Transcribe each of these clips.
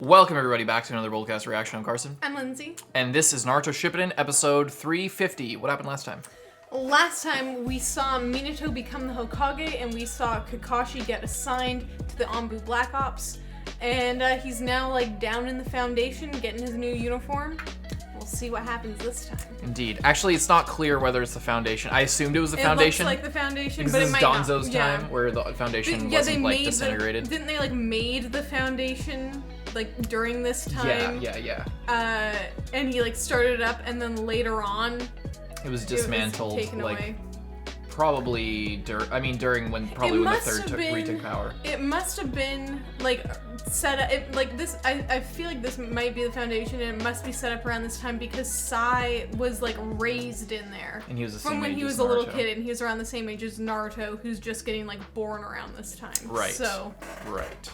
Welcome everybody back to another Boldcast reaction. I'm Carson. I'm Lindsay. And this is Naruto Shippuden, episode 350. What happened last time? Last time we saw Minato become the Hokage and we saw Kakashi get assigned to the Anbu Black Ops. And he's now like down in the Foundation getting his new uniform. We'll see what happens this time. Indeed. Actually, it's not clear whether it's the Foundation. I assumed it was the Foundation. It looks like the Foundation, because but this it might Donzo's not. time where the Foundation wasn't like disintegrated. Didn't they like made the Foundation like during this time? Yeah. And he like started it up and then later on It was dismantled. It was taken away. Probably during when the third retook power. It must have been like set up I feel like this might be the Foundation and it must be set up around this time because Sai was like raised in there. And he was the from same when age he was as a little Naruto. kid and he was around the same age as Naruto, who's just getting like born around this time. Right. So Right.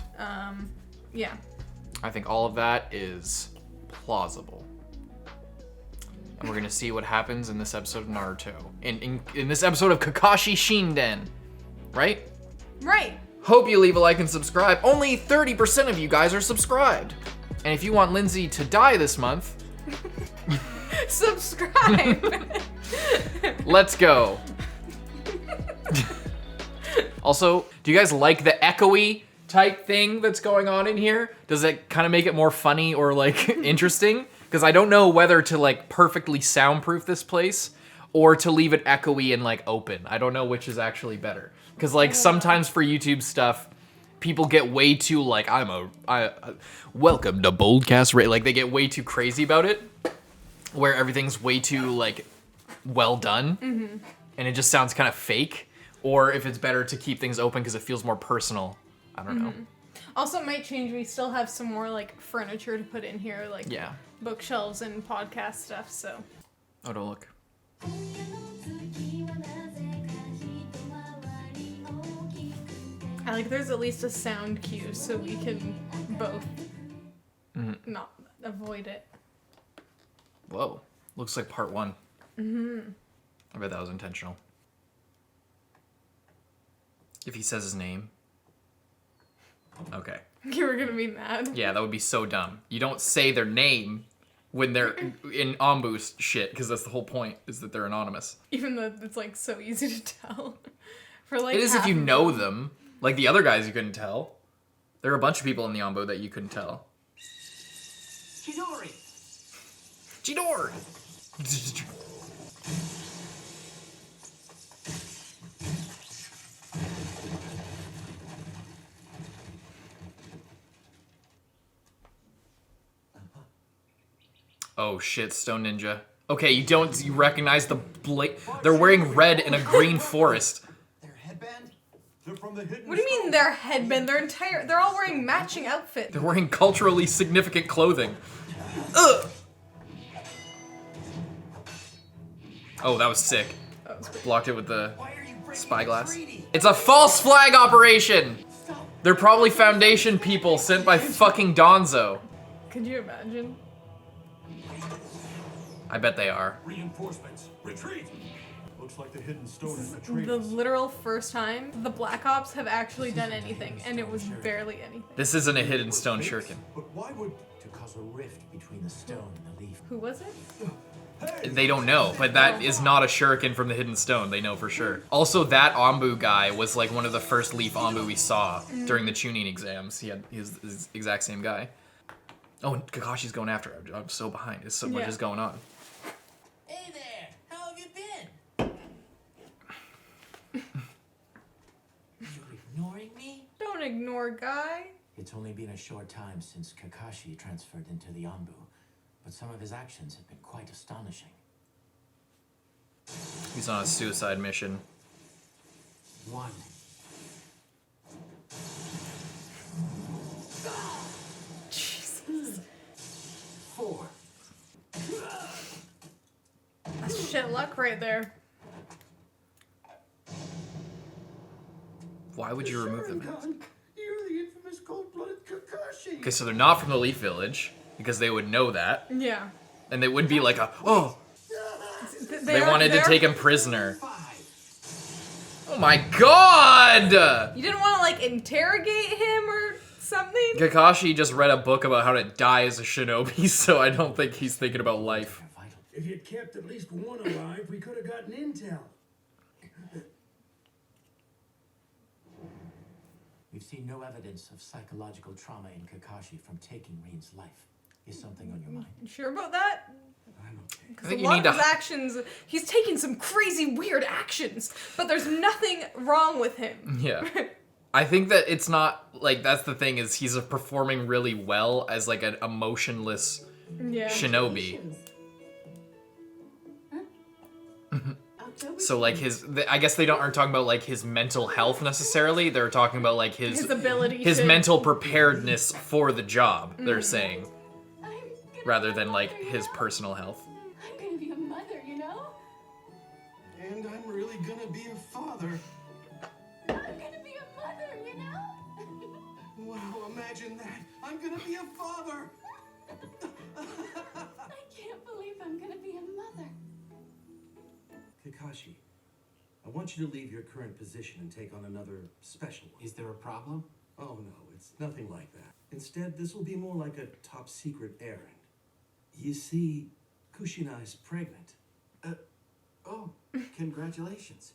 yeah. I think all of that is plausible. And we're gonna see what happens in this episode of Naruto. In this episode of Kakashi Shinden. Right? Right. Hope you leave a like and subscribe. Only 30% of you guys are subscribed. And if you want Lindsay to die this month, subscribe. let's go. Also, do you guys like the echoey type thing that's going on in here? Does it kind of make it more funny or like interesting? Because I don't know whether to like perfectly soundproof this place or to leave it echoey and like open. I don't know which is actually better. Because like sometimes for YouTube stuff, people get way too like, welcome to Boldcast Radio. Like they get way too crazy about it, where everything's way too like well done. Mm-hmm. And it just sounds kind of fake. Or if it's better to keep things open because it feels more personal. I don't know. Also, it might change. We still have some more like furniture to put in here, like bookshelves and podcast stuff. So. Oh, don't look. I like. There's at least a sound cue, so we can both not avoid it. Whoa, looks like part 1. I bet that was intentional. If he says his name. Okay. You were gonna be mad. Yeah, that would be so dumb. You don't say their name when they're in Anbu's shit, because that's the whole point, is that they're anonymous. Even though it's like so easy to tell. For like it is if you know them. Like the other guys you couldn't tell. There are a bunch of people in the Anbu that you couldn't tell. Chidori! Oh shit, Stone Ninja. Okay, you recognize the they're wearing red in a green forest. Their headband? They're from the hidden What do you mean their headband? They're all wearing matching outfits. They're wearing culturally significant clothing. Ugh! Oh, that was sick. That was pretty. Blocked it with the spyglass. It's a false flag operation! They're probably Foundation people sent by fucking Donzo. Could you imagine? I bet they are. Reinforcements. Retreat! Looks like the hidden stone is betrayed. The literal first time the Black Ops have actually done anything, and it was barely anything. This isn't a hidden stone shuriken. But why would... To cause a rift between the stone and the leaf. Who was it? Hey! They don't know, but that is not a shuriken from the hidden stone. They know for sure. Also, that Anbu guy was like one of the first Leaf Anbu we saw during the tuning exams. He's his exact same guy. Oh, and Kakashi's going after him. I'm so behind. There's so much is going on. Hey there, how have you been? You're ignoring me? Don't ignore Guy. It's only been a short time since Kakashi transferred into the Anbu, but some of his actions have been quite astonishing. He's on a suicide mission. 1. Jesus. 4. That's shit luck right there. Why would you remove them? You're the infamous cold-blooded Kakashi! Okay, so they're not from the Leaf Village, because they would know that. Yeah. And they wouldn't be like they wanted to take him prisoner. 5. Oh my god! You didn't want to like interrogate him or something. Kakashi just read a book about how to die as a shinobi, so I don't think he's thinking about life. If you'd kept at least one alive, we could have gotten intel. We've seen no evidence of psychological trauma in Kakashi from taking Rein's life. Is something on your mind? You sure about that? I'm okay. Because I think a you lot need of to- his actions, he's taking some crazy weird actions, but there's nothing wrong with him. Yeah. I think that it's not, like, that's the thing, is he's performing really well as, like, an emotionless Yeah. shinobi. So, like, I guess they aren't talking about, like, his mental health necessarily. They're talking about, like, His ability his to... mental preparedness for the job, they're saying, I'm gonna rather be a than, like, mother, you his know? personal health. I'm gonna be a mother, you know? And I'm really gonna be a father. I'm gonna be a mother, you know? Wow, imagine that. I'm gonna be a father. I can't believe I'm gonna be a mother. Kakashi, I want you to leave your current position and take on another special one. Is there a problem? Oh no, it's nothing like that. Instead, this will be more like a top secret errand. You see, Kushina is pregnant. Oh, congratulations.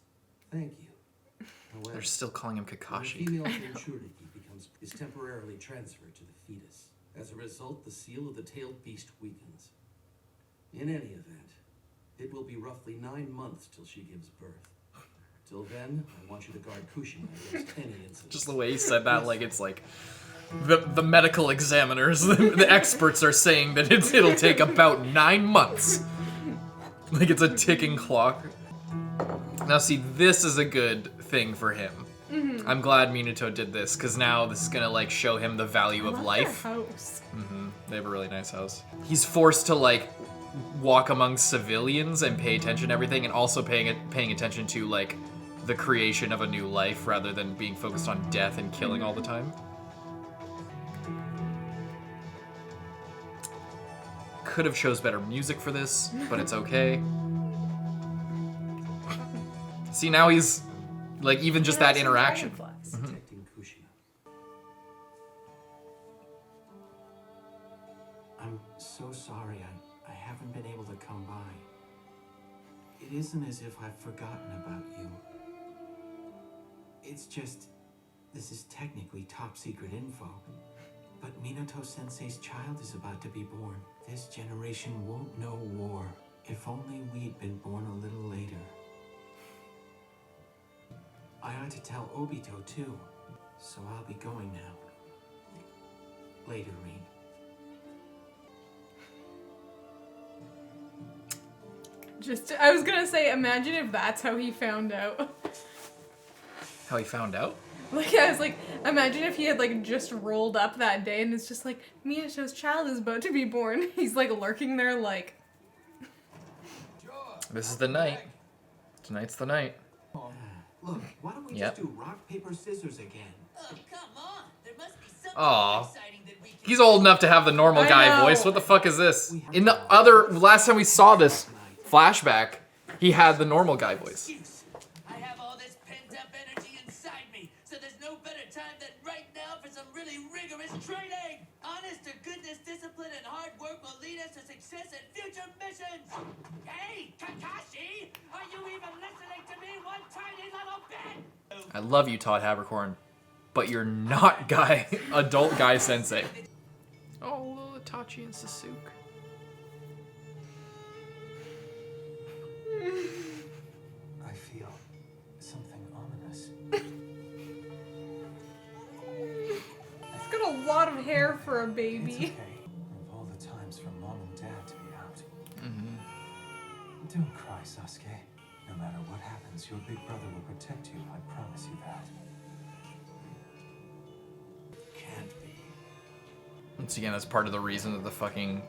Thank you. However, They're still calling him when a Kakashi. female maturity is temporarily transferred to the fetus. As a result, the seal of the tailed beast weakens. In any event, it will be roughly 9 months till she gives birth. Till then, I want you to guard Kushina against any incident. Just the way he said that, like, it's like... The medical examiners, the experts are saying that it'll take about 9 months. Like, it's a ticking clock. Now, see, this is a good thing for him. I'm glad Minato did this, because now this is going to, like, show him the value of life. Their house. They have a really nice house. He's forced to, like, walk among civilians and pay attention to everything, and also paying attention to, like, the creation of a new life rather than being focused on death and killing all the time. Could have chose better music for this, but it's okay. See, now he's, like, even just that interaction. Protecting Kushina. I'm so sorry. I haven't been able to come by. It isn't as if I've forgotten about you. It's just, this is technically top secret info. But Minato Sensei's child is about to be born. This generation won't know war. If only we'd been born a little later. I ought to tell Obito too. So I'll be going now. Later, Rin. I was gonna say, imagine if that's how he found out. How he found out? Like, I was like, imagine if he had, like, just rolled up that day and it's just like, Minato's child is about to be born. He's, like, lurking there, like... This is the night. Tonight's the night. Look, why don't we Yep. just do rock, paper, scissors again? Oh, come on. There must be something Aw. exciting that we can He's old enough to have the normal I guy know. voice. What the fuck is this? In the other, last time we saw this flashback, he had the normal guy voice. use. I have all this pent-up energy inside me, so there's no better time than right now for some really rigorous training. Honest to goodness discipline and hard work will lead us to success in future missions. Hey, Kakashi! Are you even listening to me, one tiny little bit? I love you, Todd Habercorn, but you're not adult guy sensei. Oh, Itachi and Sasuke. I feel something ominous. He's got a lot of hair for a It's baby. okay. Of all the times for Mom and Dad to be out. Don't cry, Sasuke. No matter what happens, your big brother will protect you. I promise you that. Can't be. Once again, that's part of the reason that the fucking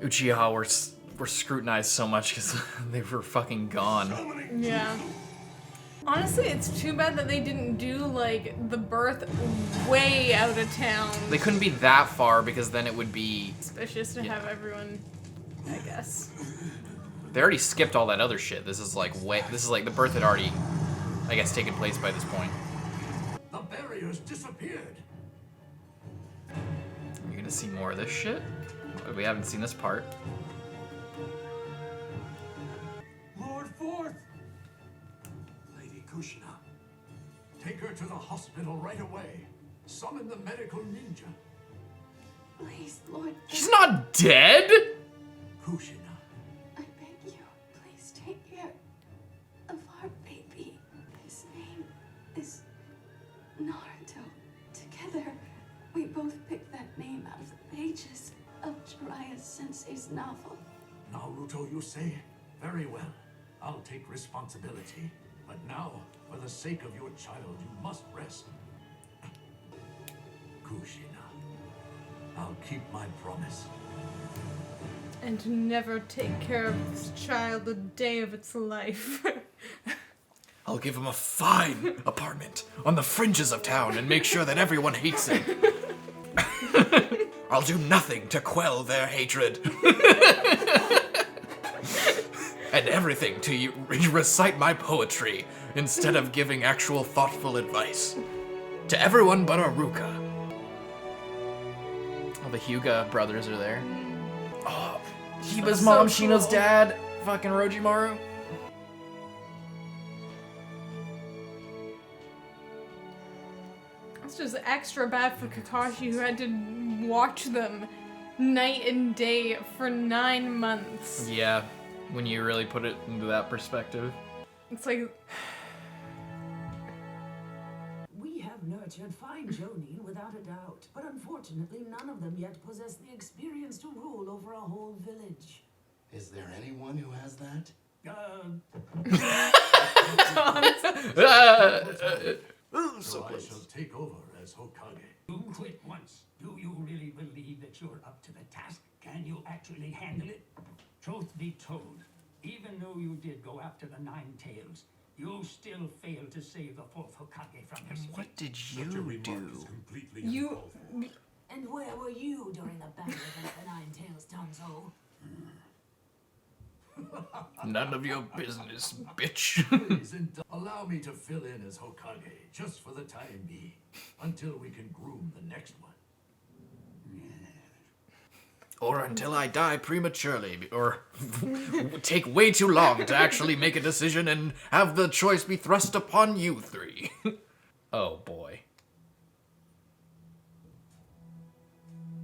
Uchiha were scrutinized so much, because they were fucking gone. Yeah. Honestly, it's too bad that they didn't do, like, the birth way out of town. They couldn't be that far, because then it would be... Suspicious to have everyone, I guess. They already skipped all that other shit. This is like the birth had already, I guess, taken place by this point. The barrier's disappeared. to see more of this shit. But we haven't seen this part. Lord Forth! Lady Kushina, take her to the hospital right away. Summon the medical ninja. Please, Lord. She's not dead? Kushina. I beg you, please take care of our baby. His name is Naruto. Together, we both picked that name out of the pages of Jiraiya Sensei's novel. Naruto, you say? Very well. I'll take responsibility. But now, for the sake of your child, you must rest. Kushina, I'll keep my promise. And never take care of this child a day of its life. I'll give him a fine apartment on the fringes of town and make sure that everyone hates him. I'll do nothing to quell their hatred. And everything to recite my poetry instead of giving actual thoughtful advice. To everyone but Aruka. Oh, the Hyuga brothers are there. Oh, Hiba's So mom, cool. Shino's dad, fucking Rojimaru. It's just extra bad for Kakashi, who had to watch them night and day for 9 months. Yeah, when you really put it into that perspective. It's like, We have nurtured fine Jonin without a doubt, but unfortunately none of them yet possess the experience to rule over a whole village. Is there anyone who has that? So I shall take over as Hokage. You quit once. Do you really believe that you're up to the task? Can you actually handle it? Truth be told, even though you did go after the Nine Tails, you still failed to save the fourth Hokage from his What fate. did Such a you remark do? is completely you. uncalled for. And where were you during the battle against the Nine Tails, Danzo? None of your business, bitch. Please allow me to fill in as Hokage, just for the time being, until we can groom the next one. Or until I die prematurely, or take way too long to actually make a decision and have the choice be thrust upon you three. Oh boy.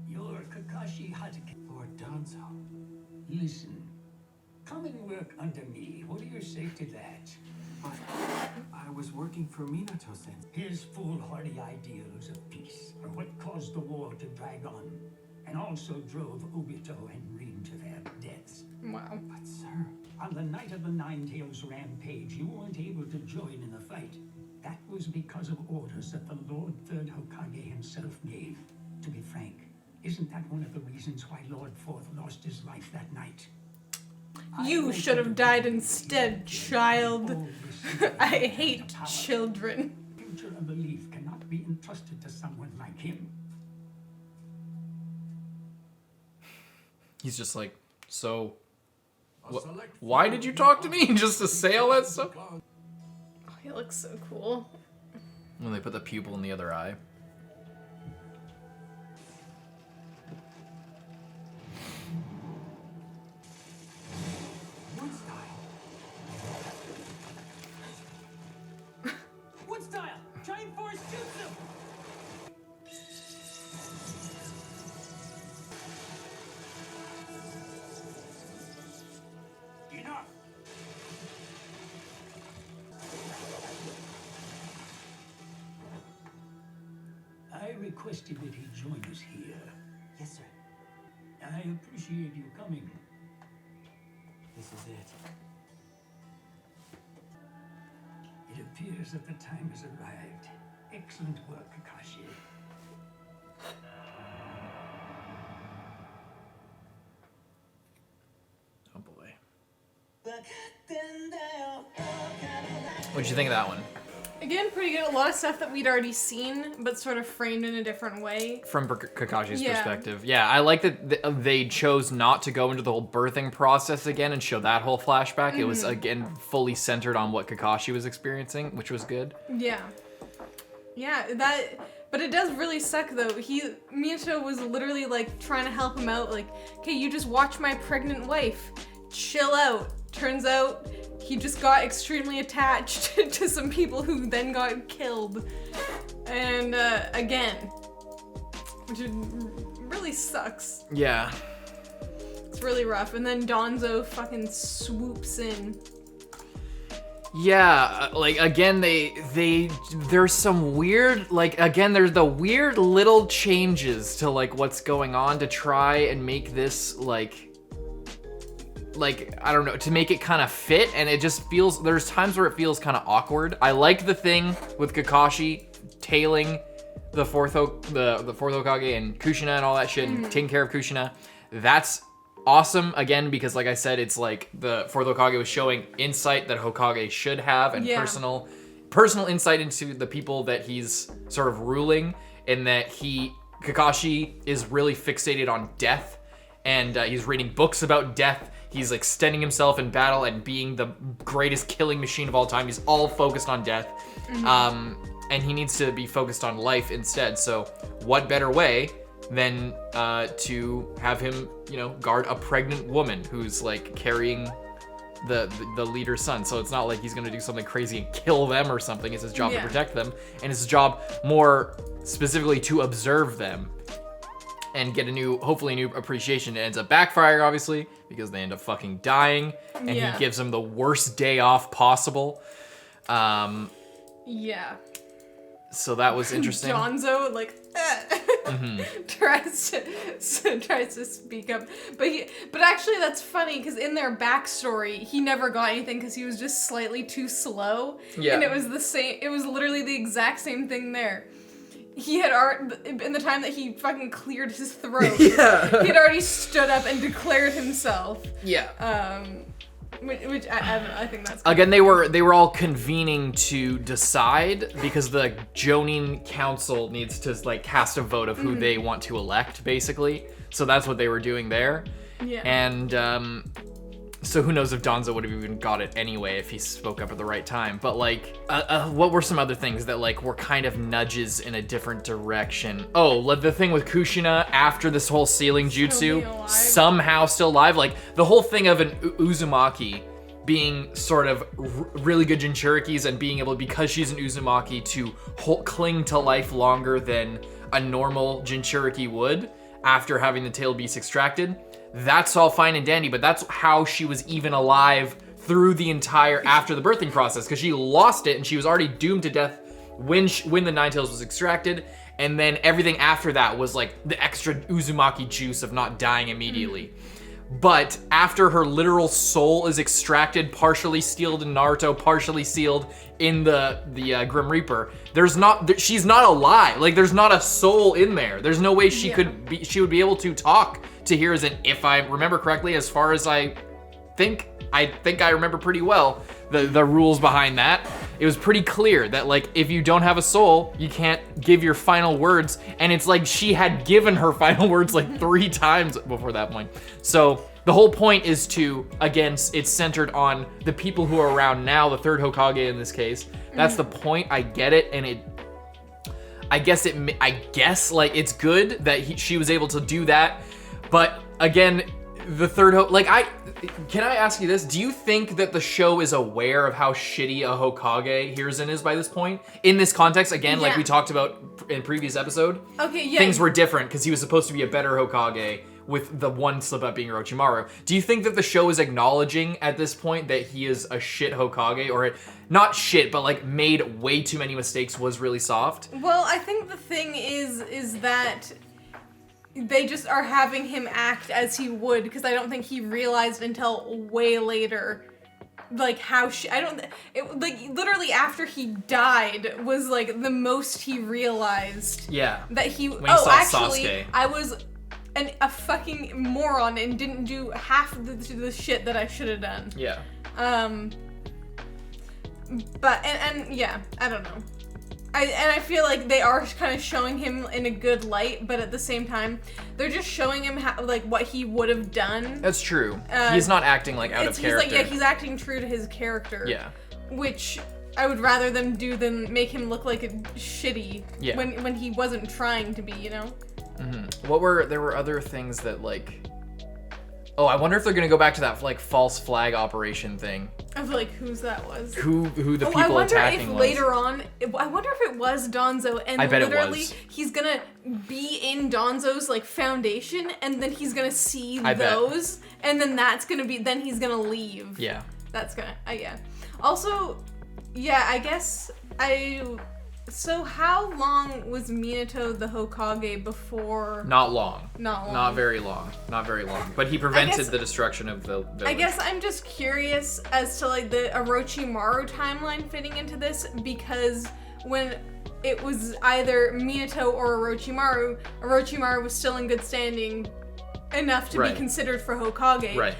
You're Kakashi Hatake. Lord Danzo. Listen, come and work under me. What do you say to that? But I was working for Minato-sensei. His foolhardy ideals of peace are what caused the war to drag on, and also drove Obito and Rin to their deaths. Wow. But sir, On the night of the Nine Tails rampage, you weren't able to join in the fight. That was because of orders that the Lord Third Hokage himself gave. To be frank, isn't that one of the reasons why Lord Fourth lost his life that night? You should have died instead, child. I hate children. Future and belief cannot be entrusted to someone like him. He's just like, so, A select why few did you of talk to me? Just to say all that stuff? Oh, he looks so cool. When they put the pupil in the other eye. Wood style! Giant force jutsu! Enough! I requested that he join us here. yes sir, I appreciate you coming. this is it. It appears that the time has arrived. Excellent work, Kakashi. Oh boy. What'd you think of that one? Again, pretty good. A lot of stuff that we'd already seen, but sort of framed in a different way. From Kakashi's Yeah. perspective. Yeah, I like that they chose not to go into the whole birthing process again and show that whole flashback. It was, again, fully centered on what Kakashi was experiencing, which was good. Yeah. Yeah, that But it does really suck though. Minato was literally like trying to help him out, like, okay, you just watch my pregnant wife. Chill out. Turns out he just got extremely attached to some people who then got killed. And again, which really sucks. Yeah. It's really rough. And then Donzo fucking swoops in. Yeah, like again, there's some weird, like again, there's the weird little changes to like what's going on to try and make this like I don't know, to make it kind of fit, and it just feels, there's times where it feels kind of awkward. I like the thing with Kakashi tailing the fourth Hokage and Kushina and all that shit, and taking care of Kushina. That's awesome, again, because like I said, it's like the fourth Hokage was showing insight that Hokage should have, and personal insight into the people that he's sort of ruling, and that Kakashi is really fixated on death, and he's reading books about death. He's extending himself in battle and being the greatest killing machine of all time. He's all focused on death. And he needs to be focused on life instead. So what better way than to have him, guard a pregnant woman who's like carrying the leader's son. So it's not like he's gonna do something crazy and kill them or something. It's his job to protect them. And it's his job more specifically to observe them and get hopefully a new appreciation. It ends up backfiring, obviously, because they end up fucking dying, and he gives them the worst day off possible. Yeah. So that was interesting. Donzo, like, tries to speak up, but actually that's funny because in their backstory he never got anything because he was just slightly too slow. Yeah. And it was the same. It was literally the exact same thing there. He had in the time that he fucking cleared his throat, he had already stood up and declared himself. Yeah. Which I think that's again, they were all convening to decide because the Jonin Council needs to like cast a vote of who they want to elect, basically. So that's what they were doing there. Yeah. And so who knows if Donzo would have even got it anyway if he spoke up at the right time. But like, what were some other things that like were kind of nudges in a different direction? Oh, the thing with Kushina after this whole sealing jutsu, somehow still alive. Like the whole thing of an Uzumaki being sort of really good Jinchurikis and being able, because she's an Uzumaki, to cling to life longer than a normal Jinchuriki would after having the tail beast extracted. That's all fine and dandy, but that's how she was even alive through the entire after the birthing process, because she lost it and she was already doomed to death when the Nine Tails was extracted, and then everything after that was like the extra Uzumaki juice of not dying immediately. But after her literal soul is extracted, partially sealed in Naruto, partially sealed in the Grim Reaper, she's not alive. Like there's not a soul in there. There's no way she would be able to talk to Hiruzen, if I remember correctly, as far as I think I remember pretty well the rules behind that. It was pretty clear that like if you don't have a soul, you can't give your final words, and it's like she had given her final words like 3 times before that point. So the whole point is to, again, it's centered on the people who are around now, the third Hokage in this case. That's the point. I get it, and I guess like it's good that she was able to do that. But again, the third can I ask you this? Do you think that the show is aware of how shitty a Hokage Hiruzen is by this point? In this context, again, like we talked about in previous episode, things were different because he was supposed to be a better Hokage with the one slip up being Orochimaru. Do you think that the show is acknowledging at this point that he is a shit Hokage, or not shit, but like made way too many mistakes, was really soft? Well, I think the thing is that they just are having him act as he would, because I don't think he realized until way later, like how literally after he died was like the most he realized. Yeah. That he. When he saw Sasuke. I was a fucking moron and didn't do half the shit that I should have done. Yeah. But and yeah, I don't know. I feel like they are kind of showing him in a good light, but at the same time, they're just showing him like what he would have done. That's true. He's not acting like out of character. He's acting true to his character. Yeah. Which would rather them do than make him look like a shitty Yeah. when he wasn't trying to be, you know? There were other things that like, oh, I wonder if they're gonna go back to that like false flag operation thing. Of like whose that was. Who the people I wonder attacking if was. later on, I wonder if it was Donzo and I bet it literally was. he's gonna be in Donzo's like foundation and then he's gonna see I bet. those and then that's gonna be, then he's gonna leave. Yeah. That's gonna, yeah. Also, yeah, I guess so how long was Minato the Hokage before? Not long. Not long. Not very long. Not very long. But he prevented guess- the destruction of the village. I guess I'm just curious as to like the Orochimaru timeline fitting into this, because when it was either Minato or Orochimaru was still in good standing enough to Right. be considered for Hokage. Right.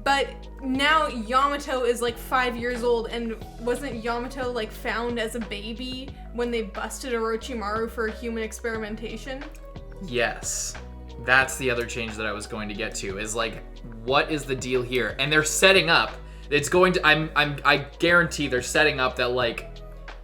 But now Yamato is like 5 years old, and wasn't Yamato like found as a baby when they busted Orochimaru for human experimentation? Yes. That's the other change that I was going to get to, is like, what is the deal here? And they're setting up, it's going to, I guarantee they're setting up that like,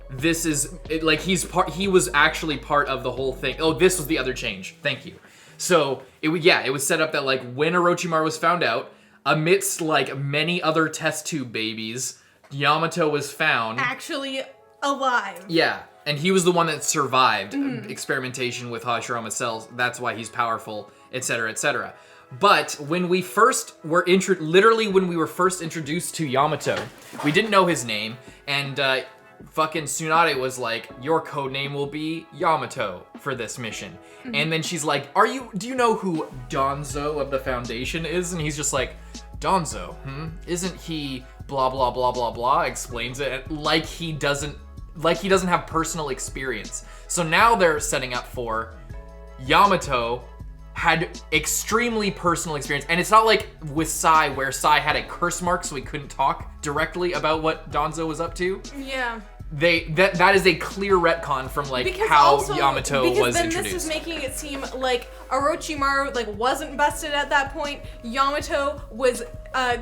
this is, like he was actually part of the whole thing. Oh, this was the other change. Thank you. So, it was set up that like, when Orochimaru was found out, amidst like many other test tube babies, Yamato was found. Actually alive. Yeah, and he was the one that survived experimentation with Hashirama cells. That's why he's powerful, etc., etc. But when we first were literally when we were first introduced to Yamato, we didn't know his name, and fucking Tsunade was like, your code name will be Yamato for this mission. And then she's like, do you know who Donzo of the Foundation is? And he's just like, Donzo, Isn't he blah blah blah blah blah, explains it like he doesn't have personal experience. So now they're setting up for Yamato had extremely personal experience, and it's not like with Sai where Sai had a curse mark so he couldn't talk directly about what Donzo was up to. Yeah. That is a clear retcon from like Yamato was then introduced. This is making it seem like Orochimaru like wasn't busted at that point. Yamato was a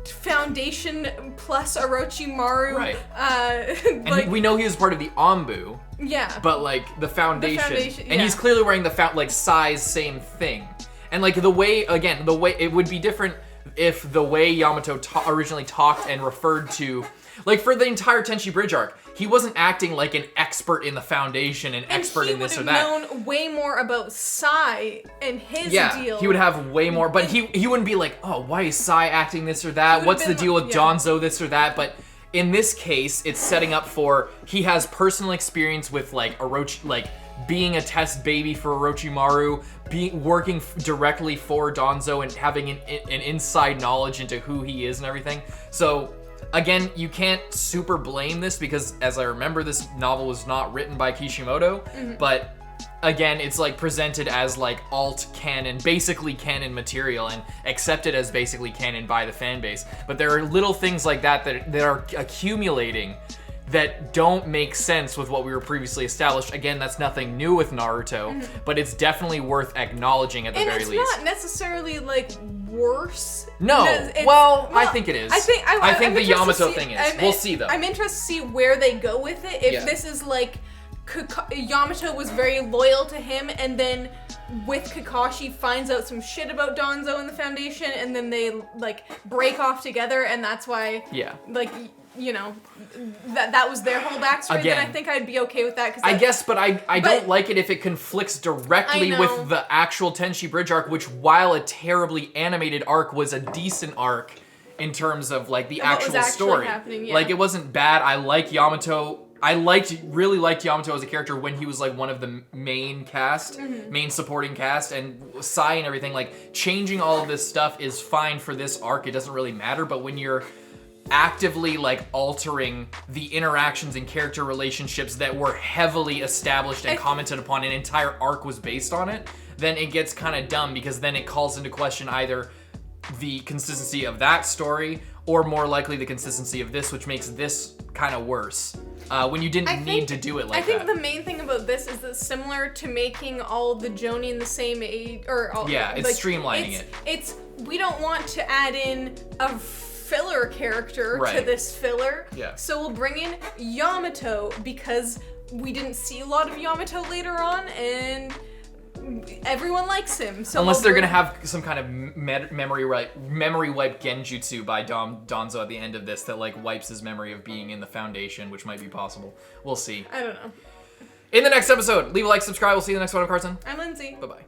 Foundation plus Orochimaru. Right. Like, we know he was part of the Anbu. Yeah. But like the Foundation, and yeah. he's clearly wearing like Sai's same thing. And like the way it would be different if the way Yamato originally talked and referred to, like for the entire Tenchi Bridge arc, he wasn't acting like an expert in the Foundation and expert in this or that. He would have known way more about Sai and his deal. He would have way more, but he wouldn't be like, oh, why is Sai acting this or that? What's the deal with Donzo this or that? But in this case, it's setting up for he has personal experience with like being a test baby for Orochimaru, working directly for Donzo and having an inside knowledge into who he is and everything. So again, you can't super blame this because, as I remember, this novel was not written by Kishimoto, but again, it's like presented as like alt canon, basically canon material, and accepted as basically canon by the fan base. But there are little things like that are accumulating that don't make sense with what we were previously established. Again, that's nothing new with Naruto, but it's definitely worth acknowledging at the very least. And it's not necessarily like worse. No, I think it is. I think the Yamato thing is. We'll see though. I'm interested to see where they go with it. If this is like Yamato was very loyal to him, and then with Kakashi finds out some shit about Donzo and the Foundation, and then they like break off together, and that's why like, you know, that was their whole backstory. Again, then I think I'd be okay with that. I guess, but I don't like it if it conflicts directly with the actual Tenchi Bridge arc, which, while a terribly animated arc, was a decent arc in terms of like the actual story. Like, it wasn't bad. I like Yamato. I really liked Yamato as a character when he was like one of the main cast, main supporting cast, and Sai and everything. Like, changing all of this stuff is fine for this arc. It doesn't really matter. But when you're actively like altering the interactions and character relationships that were heavily established and commented upon, an entire arc was based on it, then it gets kind of dumb, because then it calls into question either the consistency of that story or more likely the consistency of this, which makes this kind of worse. When you didn't need to do it like that. I think the main thing about this is that similar to making all the Jonin the same age, or all, it's like, streamlining it. It's we don't want to add in a filler character to Right. this filler. Yeah. So we'll bring in Yamato because we didn't see a lot of Yamato later on, and everyone likes him. So Unless we'll they're bring- gonna have some kind of memory wipe genjutsu by Donzo at the end of this that like wipes his memory of being in the Foundation, which might be possible. We'll see. I don't know. In the next episode, leave a like, subscribe. We'll see you in the next one, Carson. I'm Lindsay. Bye bye.